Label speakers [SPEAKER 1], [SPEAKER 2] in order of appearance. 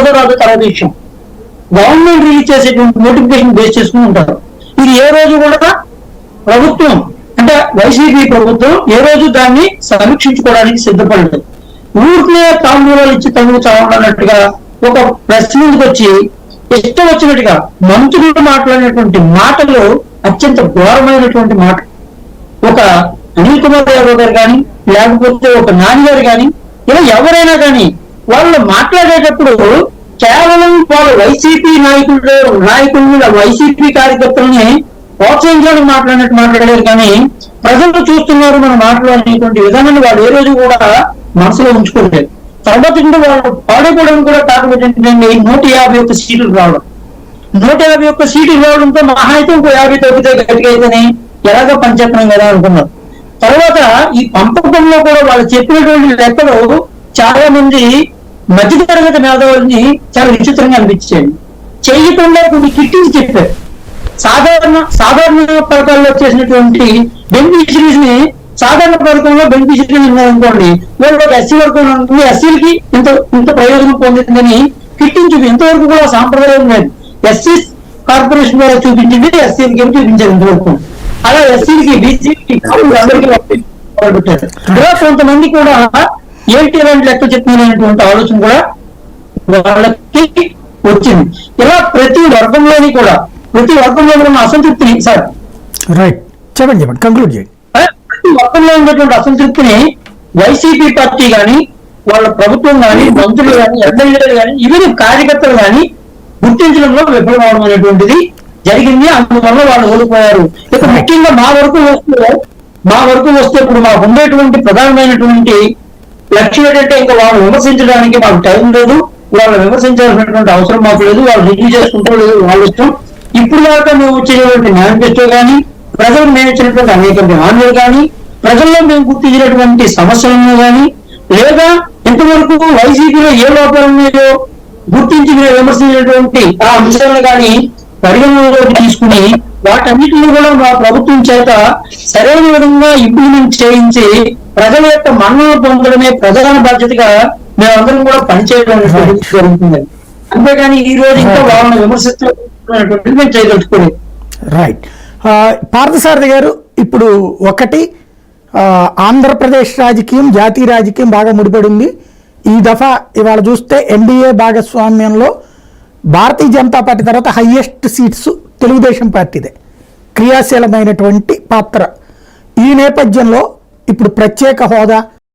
[SPEAKER 1] వస్తుందో రాదో తర్వాత విషయం. గవర్నమెంట్ రిలీజ్ చేసేటువంటి నోటిఫికేషన్ బేస్ చేసుకుని ఉంటారు. ఇది ఏ రోజు కూడా ప్రభుత్వం అంటే వైసీపీ ప్రభుత్వం ఏ రోజు దాన్ని సమీక్షించుకోవడానికి సిద్ధపడలేదు. ఊరికే తాంబూలాలు ఇచ్చి తమ్ముడు చావాలన్నట్టుగా ఒక ప్రెస్ ముందుకు వచ్చి ఇష్టం వచ్చినట్టుగా మంత్రులు మాట్లాడినటువంటి మాటలు అత్యంత ఘోరమైనటువంటి మాట. ఒక అనిల్ కుమార్ యాదవ్ గారు కానీ లేకపోతే ఒక నాని గారు కానీ ఇలా ఎవరైనా కానీ వాళ్ళు మాట్లాడేటప్పుడు కేవలం వాళ్ళు వైసీపీ నాయకులు వైసీపీ కార్యకర్తలని ప్రోత్సహించడానికి మాట్లాడలేరు కానీ ప్రజలు చూస్తున్నారు మన మాటలు అనేటువంటి విధానాన్ని వాళ్ళు ఏ రోజు కూడా మనసులో ఉంచుకోలేదు. తర్వాత వాళ్ళు పాడైపోవడం కూడా కారణం ఏంటంటే 151 సీట్లు రావడం. 151 సీట్లు రావడంతో మహా అయితే ఇంకో 50 తగ్గితే గట్టిగా అయితేనే ఎలాగో పనిచేస్తున్నాం కదా అనుకున్నారు. తర్వాత ఈ పంపకంలో కూడా వాళ్ళు చెప్పినటువంటి లెక్కలు చాలా మంది మధ్యతరగతి మేధావుల్ని చాలా విచిత్రంగా అనిపించాయి. చేయకుండా కొన్ని కిట్టించి చెప్పారు. సాధారణ పథకాల్లో వచ్చేసినటువంటి బెనిఫిషరీస్ ని సాధారణ పథకంలో బెనిఫిషరీస్ ఉన్నారనుకోండి, వాళ్ళు ఒక ఎస్సీ వర్గం ఉంటుంది, ఎస్సీలకి ఇంత ప్రయోజనం పొందుతుందని కిట్టించి ఇంతవరకు కూడా సాంప్రదాయం లేదు. ఎస్సీ కార్పొరేషన్ ద్వారా చూపించింది ఎస్సీలకి ఏమి చూపించారు ఇంతవరకు. అలా ఎస్సీలకి బీసీలకి అందరికీ పెట్టారు. ఇలా కొంతమంది కూడా ఏంటి ఇలాంటి లెక్క చెప్తున్నటువంటి ఆలోచన కూడా వాళ్ళకి వచ్చింది. ఇలా ప్రతి వర్గంలోని ఉన్న అసంతృప్తిని సార్
[SPEAKER 2] రైట్ చెప్పండి కంక్లూడ్ చేయండి.
[SPEAKER 1] ప్రతి వర్గంలో ఉన్నటువంటి అసంతృప్తిని వైసీపీ పార్టీ కానీ వాళ్ళ ప్రభుత్వం కానీ మంత్రులు కానీ ఎమ్మెల్యేలు కానీ ఈవెన్ కార్యకర్తలు కానీ గుర్తించడంలో విఫలమవడం అనేటువంటిది జరిగింది. అందువల్ల వాళ్ళు ఓడిపోయారు. ఇక ముఖ్యంగా మా వరకు వస్తే ఇప్పుడు మాకు ఉండేటువంటి ప్రధానమైనటువంటి లక్ష్యం ఏంటంటే ఇంకా వాళ్ళు విమర్శించడానికి మాకు టైం లేదు, వాళ్ళు విమర్శించాల్సినటువంటి అవసరం మాకు లేదు, వాళ్ళు రివ్యూ చేసుకుంటూ లేదు వాళ్ళ ఇష్టం. ఇప్పుడు దాకా మేము వచ్చేటువంటి మేనిఫెస్టో కానీ ప్రజలు మేము ఇచ్చినటువంటి అనేక హామీలు కానీ ప్రజల్లో మేము గుర్తించినటువంటి సమస్యలను కానీ లేదా ఇంతవరకు వైసీపీలో ఏ లోపాలు ఉన్నాయో గుర్తించి మేము విమర్శించినటువంటి ఆ అంశాలను కానీ పరిగణనలోకి తీసుకుని వాటన్నిటిని కూడా మా ప్రభుత్వం చేత సరైన విధంగా ఇంప్లిమెంట్ చేయించి ప్రజల యొక్క మన్నన పొందడమే ప్రధాన బాధ్యతగా మేమందరం కూడా పనిచేయడం జరుగుతుంది. అంతేగాని ఈ రోజు ఇంకా వాళ్ళని విమర్శిస్తున్నటువంటి మేము చేయదలుచుకోలేదు.
[SPEAKER 2] రైట్. పార్థసారథి గారు, ఇప్పుడు ఒకటి ఆంధ్రప్రదేశ్ రాజకీయం జాతీయ రాజకీయం బాగా ముడిపడింది. ఈ దఫా ఇవాళ చూస్తే ఎన్డీఏ భాగస్వామ్యంలో భారతీయ జనతా పార్టీ తర్వాత హైయెస్ట్ సీట్స్ తెలుగుదేశం పార్టీదే, క్రియాశీలమైనటువంటి పాత్ర. ఈ నేపథ్యంలో ఇప్పుడు ప్రత్యేక హోదా